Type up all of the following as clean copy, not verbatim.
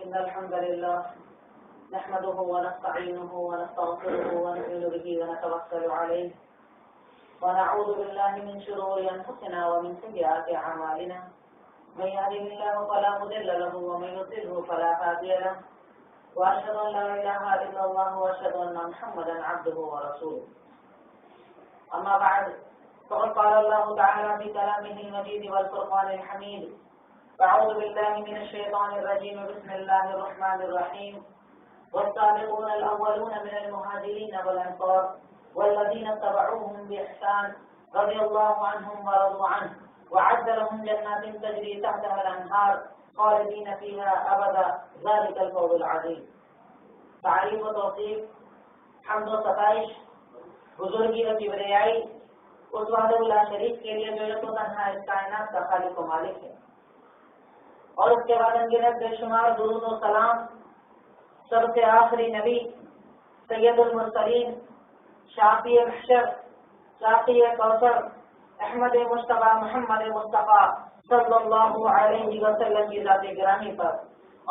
إن الحمد لله نحمده ونستعينه ونستغفره ونؤمن به ونتوكل عليه ونعوذ بالله من شرور أنفسنا ومن سيئات أعمالنا من يهده الله فلا مضل له ومن يضلل فلا هادي له وأشهد أن لا إله إلا الله وأشهد أن محمدا عبده ورسوله أما بعد فقد قال الله تعالى في كلامه المجيد والفرقان الحميد أعوذ بالله من الشيطان الرجيم بسم الله الرحمن الرحيم والسابقون الأولون من المهاجرين والأنصار والذين اتبعوهم بإحسان رضي الله عنهم ورضوا عنه وأعد لهم جنات تجري تحتها الأنهار خالدين فيها أبدا ذلك الفوز العظيم. تعریف و توصیف حمد و ستائش بزرگی و کبریائی اس وحدہ لا شریک کے لیے جو یک و تنہا اس کائنات کا خالق و مالک ہے، اور اس کے بعد انگنت بے شمار درود و سلام سب سے آخری نبی سید المرسلین شافی محشر شافی کوثر احمد مصطفیٰ محمد مصطفیٰ صلی اللہ علیہ وسلم کی ذات گرامی پر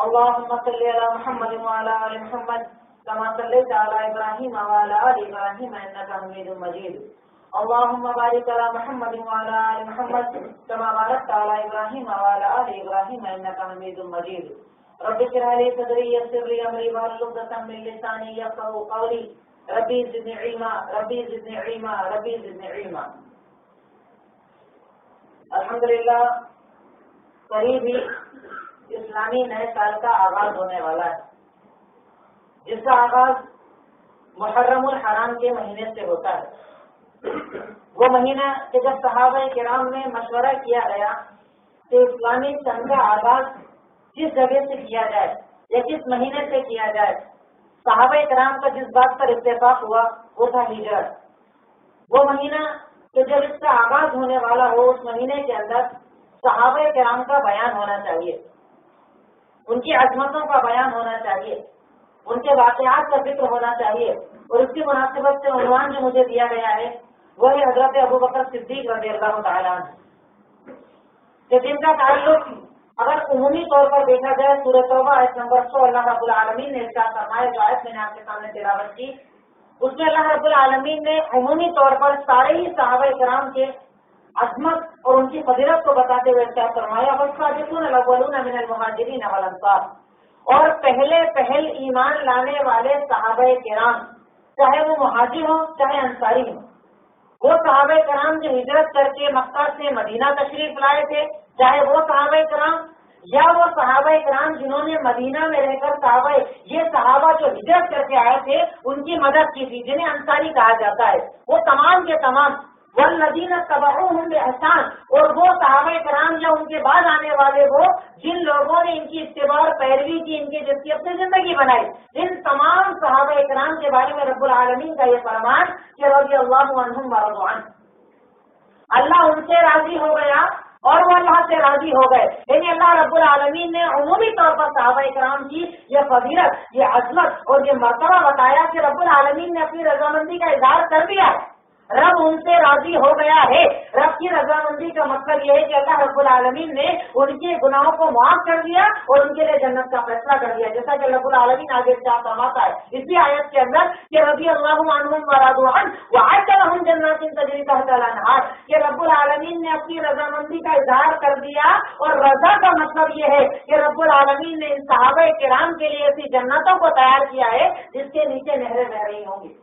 اللهم صل على محمد وعلى آل محمد كما صليت على إبراهيم وعلى آل إبراهيم إنك حميد مجيد. اللهم بارك على محمد وعلى آل محمد كما باركت على إبراهيم وعلى آل إبراهيم إنك حميد مجيد. رب اشرح لي صدري ويسر لي أمري واحلل عقدة من لساني يفقهوا قولي. ربي زدني علما ربي زدني علما ربي زدني علما. الحمدللہ قریب ہی اسلامی نئے سال کا آغاز ہونے والا ہے، جس کا آغاز محرم الحرام کے مہینے سے ہوتا ہے۔ وہ مہینہ کہ جب صحابہ کرام نے مشورہ کیا گیا کہ اسلامی سن کا آغاز کس جگہ سے کیا جائے یا کس مہینے سے کیا جائے، صحابہ کرام کا جس بات پر اتفاق ہوا وہ تھا ہجرت۔ وہ مہینہ کہ جب اس کا آغاز ہونے والا ہو، اس مہینے کے اندر صحابہ کرام کا بیان ہونا چاہیے، ان کی عظمتوں کا بیان ہونا چاہیے، ان کے واقعات کا ذکر ہونا چاہیے۔ اور اس کی مناسبت سے عنوان جو مجھے دیا گیا ہے وہ ہے حضرت ابوبکر صدیق رضی اللہ تعالیٰ عنہ، کہ جن کا تعلق اگر عمومی طور پر دیکھا جائے سورہ توبہ آیت نمبر 100 اللہ رب العالمین نے ارشاد فرمایا، جو آیت میں نے آپ کے سامنے تلاوت کی، اس میں اللہ رب العالمین نے عمومی طور پر سارے ہی صحابہ کرام کے عظمت اور ان کی فضیلت کو بتاتے ہوئے ارشاد فرمایا، والسابقون الاولون من المہاجرین والانصار، اور پہل ایمان لانے والے صحابہ کرام، چاہے وہ مہاجر ہوں چاہے انصاری ہوں، وہ صحابہ کرام جو ہجرت کر کے مکہ سے مدینہ تشریف لائے تھے، چاہے وہ صحابہ کرام یا وہ صحابہ کرام جنہوں نے مدینہ میں رہ کر یہ صحابہ جو ہجرت کر کے آئے تھے ان کی مدد کی تھی، جنہیں انصاری کہا جاتا ہے، وہ تمام کے تمام والذین اتبعوہم بإحسان، اور وہ صحابہ کرام یا ان کے بعد آنے والے وہ جن لوگوں نے ان کی اتباع اور پیروی کی، ان کے جس کی اپنی زندگی بنائی، ان تمام صحابہ کرام کے بارے میں رب العالمین کا یہ فرمان کہ رضی اللہ عنہم ورضوا عنہ، اللہ ان سے راضی ہو گیا اور وہ اللہ سے راضی ہو گئے۔ یعنی اللہ رب العالمین نے عمومی طور پر صحابہ کرام کی یہ فضیلت، یہ عظمت اور یہ مرتبہ بتایا کہ رب العالمین نے اپنی رضامندی کا اظہار کر دیا، رب ان سے راضی ہو گیا ہے۔ رب کی رضامندی کا مطلب یہ ہے کہ اللہ رب العالمین نے ان کے گناہوں کو معاف کر دیا اور ان کے لیے جنت کا فیصلہ کر دیا، جیسا کہ رب العالمین آگے فرماتا ہے اسی آیت کے اندر کہ رضی اللہ عنہم ورضوا عنہ وأعد لهم جنات تجری تحتها الأنہار، کہ رب العالمین نے اپنی رضامندی کا اظہار کر دیا، اور رضا کا مطلب یہ ہے کہ رب العالمین نے ان صحابہ کرام کے لیے ایسی جنتوں کو تیار کیا ہے جس کے نیچے نہریں بہ رہی ہوں گی،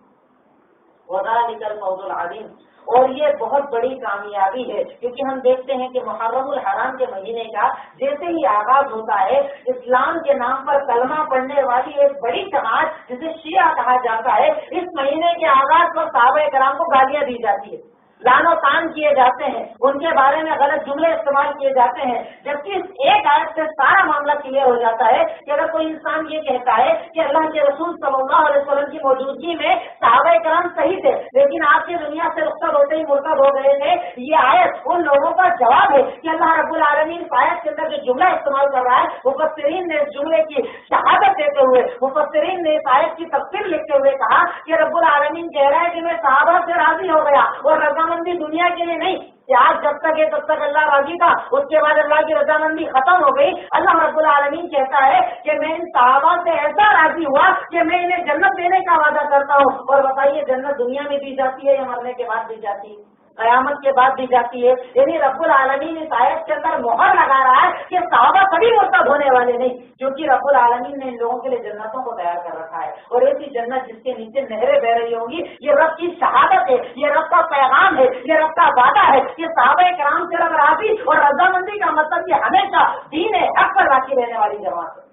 وذالک الفوز العظیم، اور یہ بہت بڑی کامیابی ہے، کیونکہ ہم دیکھتے ہیں کہ محرم الحرام کے مہینے کا جیسے ہی آغاز ہوتا ہے، اسلام کے نام پر کلمہ پڑھنے والی ایک بڑی جماعت جسے شیعہ کہا جاتا ہے، اس مہینے کے آغاز پر صحابہ کرام کو گالیاں دی جاتی ہے، لعن و طعن کیے جاتے ہیں، ان کے بارے میں غلط جملے استعمال کیے جاتے ہیں، جبکہ اس ایک آیت سے سارا معاملہ کلیئر ہو جاتا ہے کہ اگر کوئی انسان یہ کہتا ہے کہ اللہ کے رسول صلی اللہ علیہ وسلم کی موجودگی میں صحابہ کرام صحیح تھے لیکن آپ کی دنیا سے رخصت ہوتے ہی مرتد ہو گئے تھے، یہ آیت ان لوگوں کا جواب ہے کہ اللہ رب العالمین اس آیت کے اندر جو جملہ استعمال کر رہا ہے، مفسرین نے اس جملے کی شہادت دیتے ہوئے، مفسرین نے اس آیت کی تفسیر لکھتے ہوئے کہا کہ رب العالمین کہہ رہا ہے کہ میں صحابہ سے راضی ہو گیا، اور رضامندی دنیا کے لیے نہیں کہ آج جب تک ہے تب تک اللہ راضی تھا، اس کے بعد اللہ کی رضامندی ختم ہو گئی۔ اللہ رب العالمین کہتا ہے کہ میں ان صحابہ سے ایسا راضی ہوا کہ میں انہیں جنت دینے کا وعدہ کرتا ہوں، اور بتائیے جنت دنیا میں دی جاتی ہے یا مرنے کے بعد دی جاتی ہے؟ قیامت کے بعد دی جاتی ہے۔ یعنی رب العالمین اس آیت کے اندر مہر لگا رہا ہے کہ صحابہ کبھی مرتد ہونے والے نہیں، کیونکہ رب العالمین نے ان لوگوں کے لیے جنتوں کو تیار کر رکھا ہے، اور ایسی جنت جس کے نیچے نہریں بہ رہی ہوں گی، یہ رب کی شہادت ہے، یہ رب کا پیغام ہے، یہ رب کا وعدہ ہے کہ صحابہ کرام سے رب راضی، اور رضامندی کا مطلب یہ ہمیشہ دین حق پر باقی رہنے والی جماعت ہے،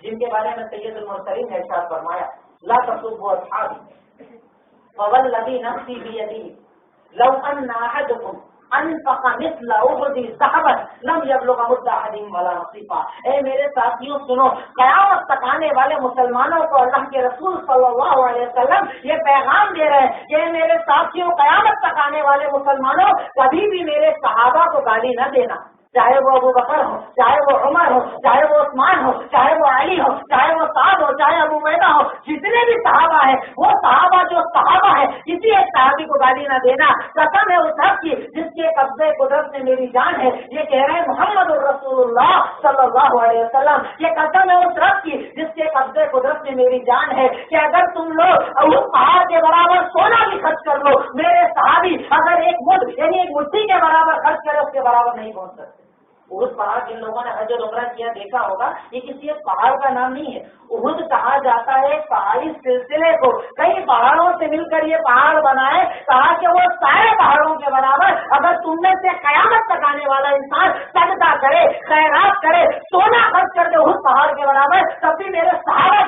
جن کے بارے میں سید المرسلین نے ارشاد فرمایا، لا تسبوا اصحابی فوالذی نفسی بیدہ لو ان احدکم انفق مثل احد ذهبا لم يبلغ مد احدهم ولا نصيفا۔ اے میرے ساتھیوں سنو، قیامت تک آنے والے مسلمانوں کو اللہ کے رسول صلی اللہ علیہ وسلم یہ پیغام دے رہے ہیں کہ میرے ساتھیوں، قیامت تک آنے والے مسلمانوں کبھی بھی میرے صحابہ کو گالی نہ دینا، چاہے وہ ابو بکر ہو، چاہے وہ عمر ہو، چاہے وہ عثمان ہو، چاہے وہ علی ہو، چاہے وہ سعد ہو، چاہے ابو عبیدہ ہو، جتنے بھی صحابہ ہیں وہ صحابہ جو صحابہ ہیں، کسی ایک صحابی کو گالی نہ دینا۔ قسم ہے اس رب کی جس کے قبضے قدرت میں میری جان ہے، یہ کہہ رہے ہیں محمد الرسول اللہ صلی اللہ علیہ وسلم، یہ قسم ہے اس رب کی جس کے قبضے قدرت میں میری جان ہے کہ اگر تم لوگ اس پہاڑ کے برابر سونا بھی خرچ کر لو، میرے صحابی اگر ایک مد یعنی ایک مٹھی کے برابر خرچ کرے اس کے برابر نہیں پہنچ سکتے۔ اس پہاڑ جن لوگوں نے حج اور عمرہ کیا دیکھا ہوگا، یہ کسی ایک پہاڑ کا نام نہیں ہے، احد کہا جاتا ہے پہاڑی سلسلے کو، کئی پہاڑوں سے مل کر یہ پہاڑ بنائے، کہا کہ وہ سارے پہاڑوں کے برابر اگر تم میں سے قیامت تک آنے والا انسان صدقہ کرے، خیرات کرے، سونا خرچ کر دے اس پہاڑ کے برابر، تب بھی میرے صحابہ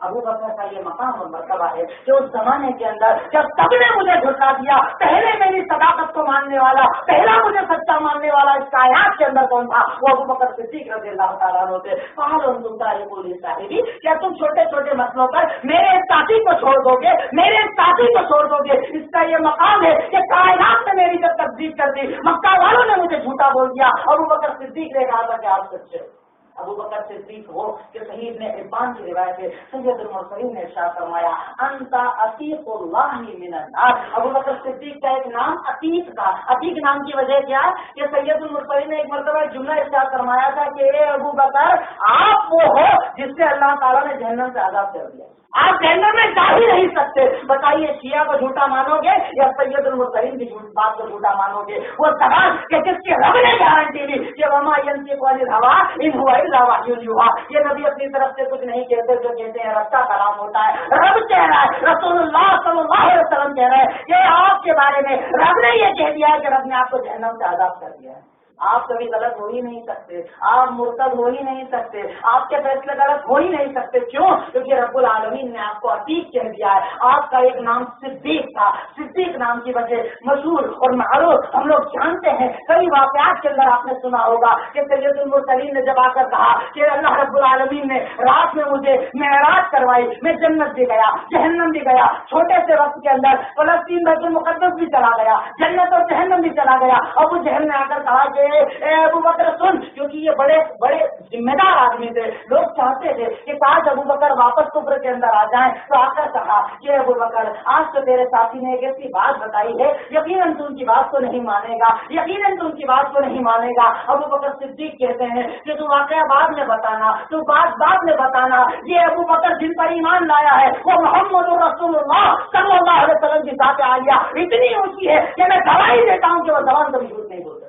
ابو بکر کا یہ مقام اور مرتبہ ہے کہ اس زمانے کے اندر جب سب نے مجھے جھٹلا دیا، پہلے میری صداقت کو ماننے والا، پہلا مجھے سچا ماننے والا اس کائنات کے اندر کون تھا؟ وہ ابو بکر صدیق رضی اللہ تعالیٰ عنہ تھے۔ صاحبی، کیا تم چھوٹے چھوٹے مسئلوں پر میرے ساتھی کو چھوڑ دو گے؟ میرے ساتھی کو چھوڑ دو گے؟ اس کا یہ مقام ہے کہ کائنات نے میری جب تصدیق کر دی، مکہ والوں نے مجھے جھوٹا بول دیا، ابو بکر صدیق نے کہا تھا کہ آپ سچے۔ ابو بکر صدیق ہو کہ صحیح ابن حبان کی روایت ہے، سید المرسلین نے ارشاد فرمایا انت عتیق اللہ من النار۔ ابو بکر صدیق کا ایک نام عتیق تھا۔ عتیق نام کی وجہ کیا ہے کہ سید المرسلین نے ایک مرتبہ جملہ ارشاد فرمایا تھا کہ اے ابو بکر، آپ وہ ہو جس سے اللہ تعالیٰ نے جہنم سے آزاد کر دیا، آپ جہنم میں جا ہی نہیں سکتے۔ بتائیے شیعہ کو جھوٹا مانو گے یا سید المرسلین کی بات کو جھوٹا مانو گے؟ وہ سوال کہ جس کی رب نے گارنٹی دی کہ وما ينطق عن الهوى ان هو الا وحی یوحى، یہ نبی اپنی طرف سے کچھ نہیں کہتے، جو کہتے ہیں رب کا کلام ہوتا ہے۔ رب کہہ رہا ہے، رسول اللہ صلی اللہ علیہ وسلم کہہ رہے ہیں کہ آپ کے بارے میں رب نے یہ کہہ دیا ہے کہ رب نے آپ کو جہنم سے آزاد کر دیا ہے۔ آپ کبھی غلط ہو ہی نہیں سکتے، آپ مرتد ہو ہی نہیں سکتے، آپ کے فیصلے غلط ہو ہی نہیں سکتے۔ کیوں؟ کیونکہ رب العالمین نے آپ کو عتیق کہہ دیا ہے۔ آپ کا ایک نام صدیق تھا، صدیق نام کی وجہ مشہور اور معروف ہم لوگ جانتے ہیں۔ کئی واقعات کے اندر آپ نے سنا ہوگا کہ سید المرسلین نے جب آ کر کہا کہ اللہ رب العالمین نے رات میں مجھے معراج کروائی، میں جنت بھی گیا، جہنم بھی گیا، چھوٹے سے وقت کے اندر فلسطین بیت المقدس بھی چلا گیا، جنت اور جہنم بھی چلا گیا۔ ابو جہل نے آ کر کہا کہ اے ابو بکر سن، کیونکہ یہ بڑے بڑے ذمہ دار آدمی تھے، لوگ چاہتے تھے کہ کاش ابو بکر واپس کفر کے اندر آ جائیں۔ تو آ کر کہا کہ ابو بکر، آج تو تیرے ساتھی نے ایک ایسی بات بتائی ہے، یقیناً تو ان کی بات کو نہیں مانے گا، یقیناً تو ان کی بات کو نہیں مانے گا۔ ابو بکر صدیق کہتے ہیں کہ تو واقعہ بعد میں بتانا، تو بات بعد میں بتانا، یہ ابو بکر جن پر ایمان لایا ہے وہ محمد رسول اللہ صلی اللہ علیہ وسلم کی ذات عالیہ اتنی اونچی ہے کہ میں گواہی دیتا ہوں کہ وہ زبان کبھی جھوٹ نہیں بولتا۔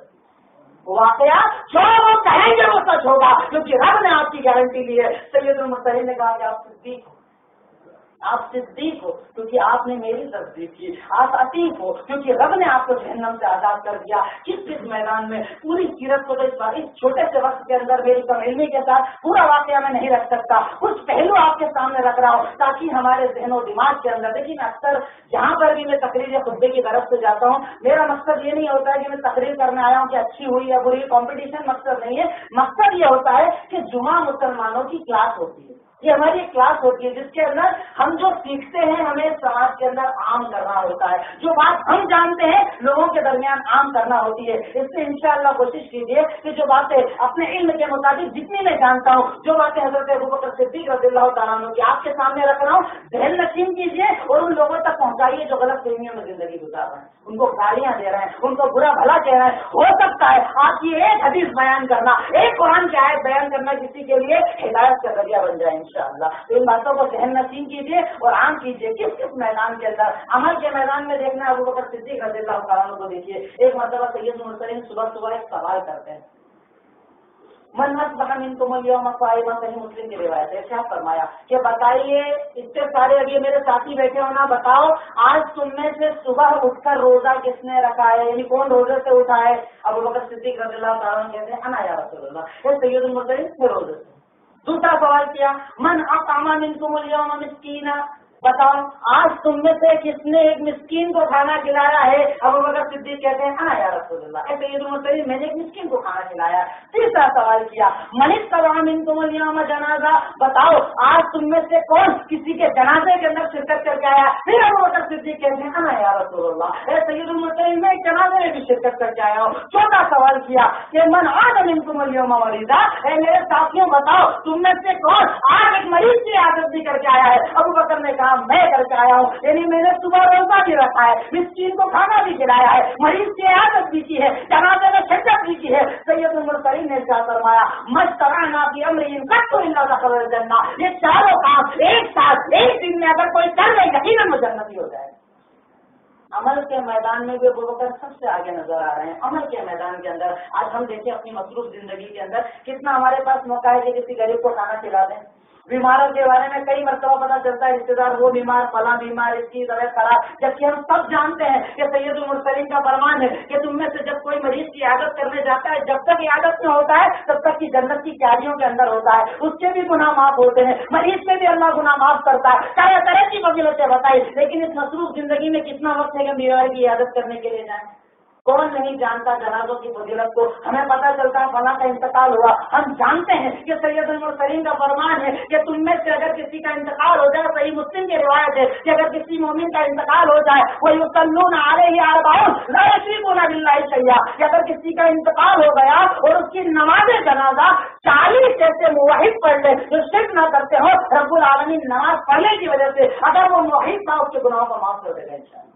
واقعہ جو وہ کہیں گے وہ سچ ہوگا، کیونکہ رب نے آپ کی گارنٹی لی ہے۔ سید المرسلین نے کہا کہ آپ صدیق ہو، آپ صدیق ہو کیونکہ آپ نے میری تصدیق کی، آپ عتیق ہو کیونکہ رب نے آپ کو جہنم سے آزاد کر دیا۔ کس میدان میں پوری سیرت کو تو اس چھوٹے سے وقت کے اندر میری کم علمی کے ساتھ پورا واقعہ میں نہیں رکھ سکتا، کچھ پہلو آپ کے سامنے رکھ رہا ہوں تاکہ ہمارے ذہن و دماغ کے اندر، لیکن اکثر جہاں پر بھی میں تقریر یا خطبے کی طرف سے جاتا ہوں، میرا مقصد یہ نہیں ہوتا ہے کہ میں تقریر کرنے آیا ہوں کہ اچھی ہوئی یا بری، کمپٹیشن مقصد نہیں ہے۔ مقصد یہ ہوتا ہے کہ جمعہ مسلمانوں کی کلاس ہوتی ہے، یہ ہماری ایک کلاس ہوتی ہے جس کے اندر ہم جو سیکھتے ہیں ہمیں سماج کے اندر عام کرنا ہوتا ہے، جو بات ہم جانتے ہیں لوگوں کے درمیان عام کرنا ہوتی ہے۔ اس سے انشاءاللہ کوشش کیجیے کہ جو باتیں اپنے علم کے مطابق جتنی میں جانتا ہوں، جو باتیں حضرت ابوبکر صدیق رضی اللہ تعالیٰ عنہ کی آپ کے سامنے رکھ رہا ہوں، ذہن نشین کیجیے اور ان لوگوں تک پہنچائیے جو غلط فہمیوں میں زندگی گزار رہے ہیں، ان کو گالیاں دے رہے ہیں، ان کو برا بھلا کہہ رہے ہیں۔ ہو سکتا ہے آپ کی ایک حدیث بیان کرنا، ایک قرآن کی آیت بیان کرنا کسی کے لیے ہدایت کا ذریعہ بن جائے انشاءاللہ۔ تو ان باتوں کو ذہن نشین کیجیے اور عام کیجیے۔ کس میدان کے اندر، عمل کے میدان میں دیکھنا ہے ابوبکر صدیق رضی اللہ تعالیٰ عنہ کو دیکھیے۔ ایک مرتبہ سید المرسلین صبح ایک سوال کرتے ہیں، من اصبح منکم اليوم صائما، صحیح مسلم کی روایت ہے، کیا فرمایا کہ بتائیے اتنے سارے ابھی میرے ساتھی بیٹھے ہو نا، بتاؤ آج تم میں سے صبح اٹھ کر روزہ کس نے رکھا ہے، یعنی کون روزے سے اٹھا ہے؟ ابوبکر صدیق رضی اللہ تعالیٰ عنہ کہتے ہیں انا یا رسول اللہ، یہ سید المرسلین سے روزے سے۔ دوسرا سوال کیا، من اطعم منکم اليوم مسکینا، بتاؤ آج تم میں سے کس نے ایک مسکین کو کھانا کھلایا ہے؟ ابوبکر صدیق کہتے ہیں انا یا رسول اللہ، اے سید المرسلین میں نے ایک مسکین کو کھانا کھلایا۔ تیسرا سوال کیا، من اتبع منکم اليوم جنازہ، بتاؤ آج تم میں سے کون کسی کے جنازے کے اندر شرکت کر کے آیا؟ پھر ابوبکر صدیق کہتے ہیں انا یا رسول اللہ، اے سید المرسلین میں جنازے میں بھی شرکت کر کے آیا ہوں۔ چوتھا سوال کیا کہ من عاد منکم اليوم مریضا، اے میرے ساتھیوں بتاؤ تم میں سے کون آج ایک مریض کی عادت بھی کر کے آیا ہے؟ ابوبکر نے کہا میں کر کے آیا ہوں، یعنی میں نے صبح روزہ بھی رکھا ہے، مسکین کو کھانا بھی کھلایا ہے، مریض کی عادت بھی کی ہے، جنازے میں شرکت بھی کی ہے۔ سید المرسلین نے کیا فرمایا، مجتمعنا فی امر قط الا دخل الجنہ، یہ چاروں کام ایک ساتھ ایک دن میں اگر کوئی کر لے یقیناً وہ جنتی ہو جائے۔ عمل کے میدان میں بھی ابوبکر سب سے آگے نظر آ رہے ہیں۔ عمل کے میدان کے اندر آج ہم دیکھیں اپنی مصروف زندگی کے اندر کتنا ہمارے پاس موقع ہے کہ کسی غریب کو کھانا کھلا دیں، بیماروں کے بارے میں کئی مرتبہ پتا چلتا ہے رشتے دار وہ بیمار فلاں بیمار اس کی طرح خراب، جبکہ ہم سب جانتے ہیں کہ سید المرسلین کا فرمان ہے کہ تم میں سے جب کوئی مریض کی عیادت کرنے جاتا ہے جب تک عیادت میں ہوتا ہے تب تک کی جنت کی کیاریوں کے اندر ہوتا ہے، اس کے بھی گناہ معاف ہوتے ہیں، مریض کے بھی اللہ گناہ معاف کرتا ہے، طرح طرح کی فضیلتیں بتائی، لیکن اس مصروف زندگی میں کتنا وقت ہے کہ بیمار کی عیادت کرنے کے لیے جائیں؟ کون نہیں جانتا جنازوں کی فضیلت کو؟ ہمیں پتا چلتا ہے فلاں کا انتقال ہوا، ہم جانتے ہیں کہ سید المرسلین کا فرمان ہے کہ تم میں سے اگر کسی کا انتقال ہو جائے، صحیح مسلم کی روایت ہے کہ اگر کسی مومن کا انتقال ہو جائے وہ یصلون علیہ اربعون لا یشرکون باللہ شیئا، کہ اگر کسی کا انتقال ہو گیا اور اس کی نماز جنازہ 40 ایسے موحد پڑھ لے جو شرک نہ کرتے ہو، رب العالمین نماز پڑھنے کی وجہ سے اگر وہ موحد تھا اس کے گناہوں کو معاف کر دے گا انشاءاللہ۔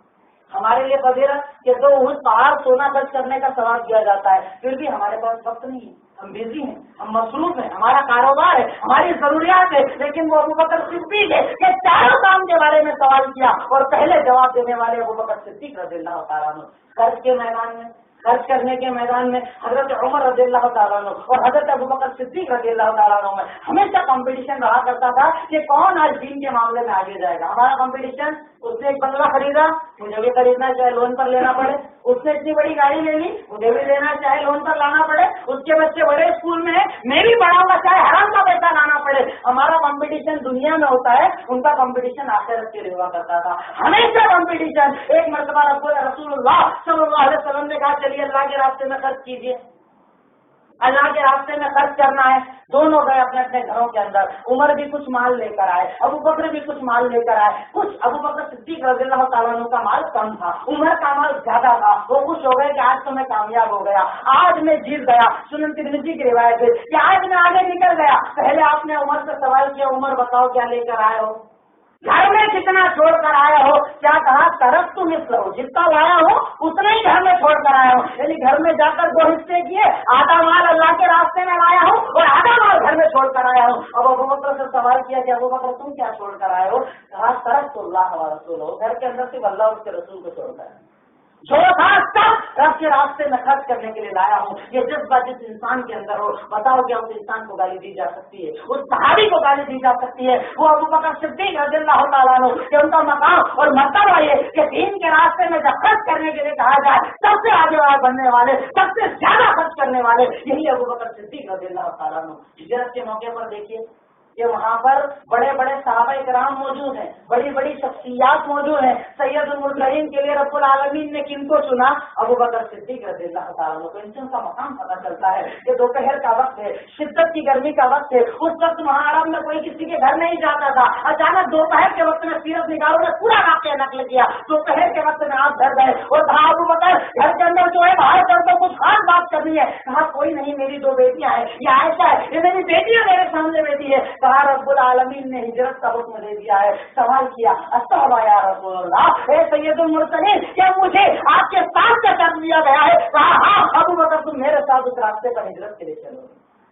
ہمارے لیے فضیلت کہ 2 اونٹ پہاڑ سونا خرچ کرنے کا ثواب دیا جاتا ہے، پھر بھی ہمارے پاس وقت نہیں ہے، ہم بزی ہیں، ہم مصروف ہیں، ہمارا کاروبار ہے، ہماری ضروریات ہے، لیکن وہ ابوبکر صدیق ہے کہ چاروں کام کے بارے میں سوال کیا اور پہلے جواب دینے والے ابوبکر صدیق رضی اللہ تعالیٰ عنہ۔ خرچ کے میدان میں، خرچ کرنے کے میدان میں حضرت عمر رضی اللہ تعالیٰ عنہ اور حضرت ابوبکر صدیق رضی اللہ تعالیٰ عنہ میں ہمیشہ کمپٹیشن رہا کرتا تھا کہ کون آج دین کے معاملے میں آگے جائے گا۔ ہمارا کمپٹیشن، اس نے ایک بنگلہ خریدا، مجھے بھی خریدنا چاہے لون پر لینا پڑے، اس نے اتنی بڑی گاڑی لے لی، مجھے بھی لینا چاہے لون پر لانا پڑے، اس کے بچے بڑے اسکول میں ہیں، میں بھی پڑھاؤں گا چاہے حرام کا پیسہ لانا پڑے۔ ہمارا کمپٹیشن دنیا میں ہوتا ہے، ان کا کمپٹیشن آخرت کے لیے ہوا کرتا تھا، ہمیشہ کمپٹیشن۔ ایک مرتبہ رسول اللہ صلی اللہ علیہ وسلم نے کہا چلیے اللہ کے راستے میں خرچ کیجیے، اللہ کے راستے میں خرچ کرنا ہے۔ دونوں گئے اپنے اپنے گھروں کے اندر، عمر بھی کچھ مال لے کر آئے، ابو بکر بھی کچھ مال لے کر آئے۔ کچھ ابو بکر صدیق رضی اللہ تعالیٰ عنہ کا مال کم تھا، عمر کا مال زیادہ تھا، وہ خوش ہو گئے کہ آج تو میں کامیاب ہو گیا، آج میں جیت گیا۔ سنن ترمذی کی روایت ہے کہ آج میں آگے نکل گیا۔ پہلے آپ نے عمر سے سوال کیا، عمر بتاؤ کیا لے کر آئے ہو، گھر میں کتنا چھوڑ کر آیا ہو؟ کیا کہا طرف تم اس لو، جتنا لایا ہو اتنا ہی گھر میں چھوڑ کر آیا ہو، یعنی گھر میں جا کر 2 حصے کیے، آدھا مال اللہ کے راستے میں لایا ہوں اور آدھا مال گھر میں چھوڑ کر آیا ہوں۔ اب ابو بکر سے سوال کیا کہ ابو بکر تم کیا چھوڑ کر آئے ہو؟ کہا طرف تو اللہ و رسول ہو، گھر کے اندر صرف اللہ اور اس کے رسول کو چھوڑ کر جو تھا سب رب کے راستے میں خرچ کرنے کے لیے لایا ہوں۔ یہ جذبہ جس انسان کے اندر ہو، بتاؤ کہ اس انسان کو گالی دی جا سکتی ہے، اس صحابی کو گالی دی جا سکتی ہے، وہ ابو بکر صدیق رضی اللہ تعالیٰ عنہ کہ ان کا مقام اور مرتبہ یہ کہ دین کے راستے میں جب خرچ کرنے کے لیے کہا جائے سب سے آگے بڑھنے والے، سب سے زیادہ خرچ کرنے والے یہی ابو بکر صدیق رضی اللہ تعالیٰ عنہ۔ ہجرت کے موقع پر دیکھیے کہ وہاں پر بڑے بڑے صحابہ کرام موجود ہیں، بڑی بڑی شخصیات موجود ہیں۔ سید المرسلین کے لیے رب العالمین نے کن کو چنا؟ ابو بکر صدیق رضی اللہ تعالیٰ عنہ کو۔ ان سے ان کا مقام پتہ چلتا ہے کہ دوپہر کا وقت ہے، شدت کی گرمی کا وقت ہے، اس وقت وہاں عرب میں کوئی کسی کے گھر نہیں جاتا تھا۔ اچانک دوپہر کے وقت میں سیرت نگاروں نے پورا واقعہ نقل کیا، دوپہر کے وقت میں آپ گھر گئے اور کہا ابو بکر گھر کے اندر جو ہے باہر کر دو، کچھ خاص بات کرنی ہے۔ کہا کوئی نہیں، میری 2 بیٹیاں ہیں، یہ عائشہ ہے، یہ میری بیٹی ہے، میرے سامنے بیٹی ہے۔ کہا رب العالمین نے ہجرت کا حکم دے دیا ہے۔ سوال کیا استغفر یا رسول اللہ، اے سید المرسلین کیا مجھے آپ کے ساتھ کا کر دیا گیا ہے؟ کہا ہاں ابو بکر تم میرے ساتھ اس راستے پر ہجرت کے لیے چلو۔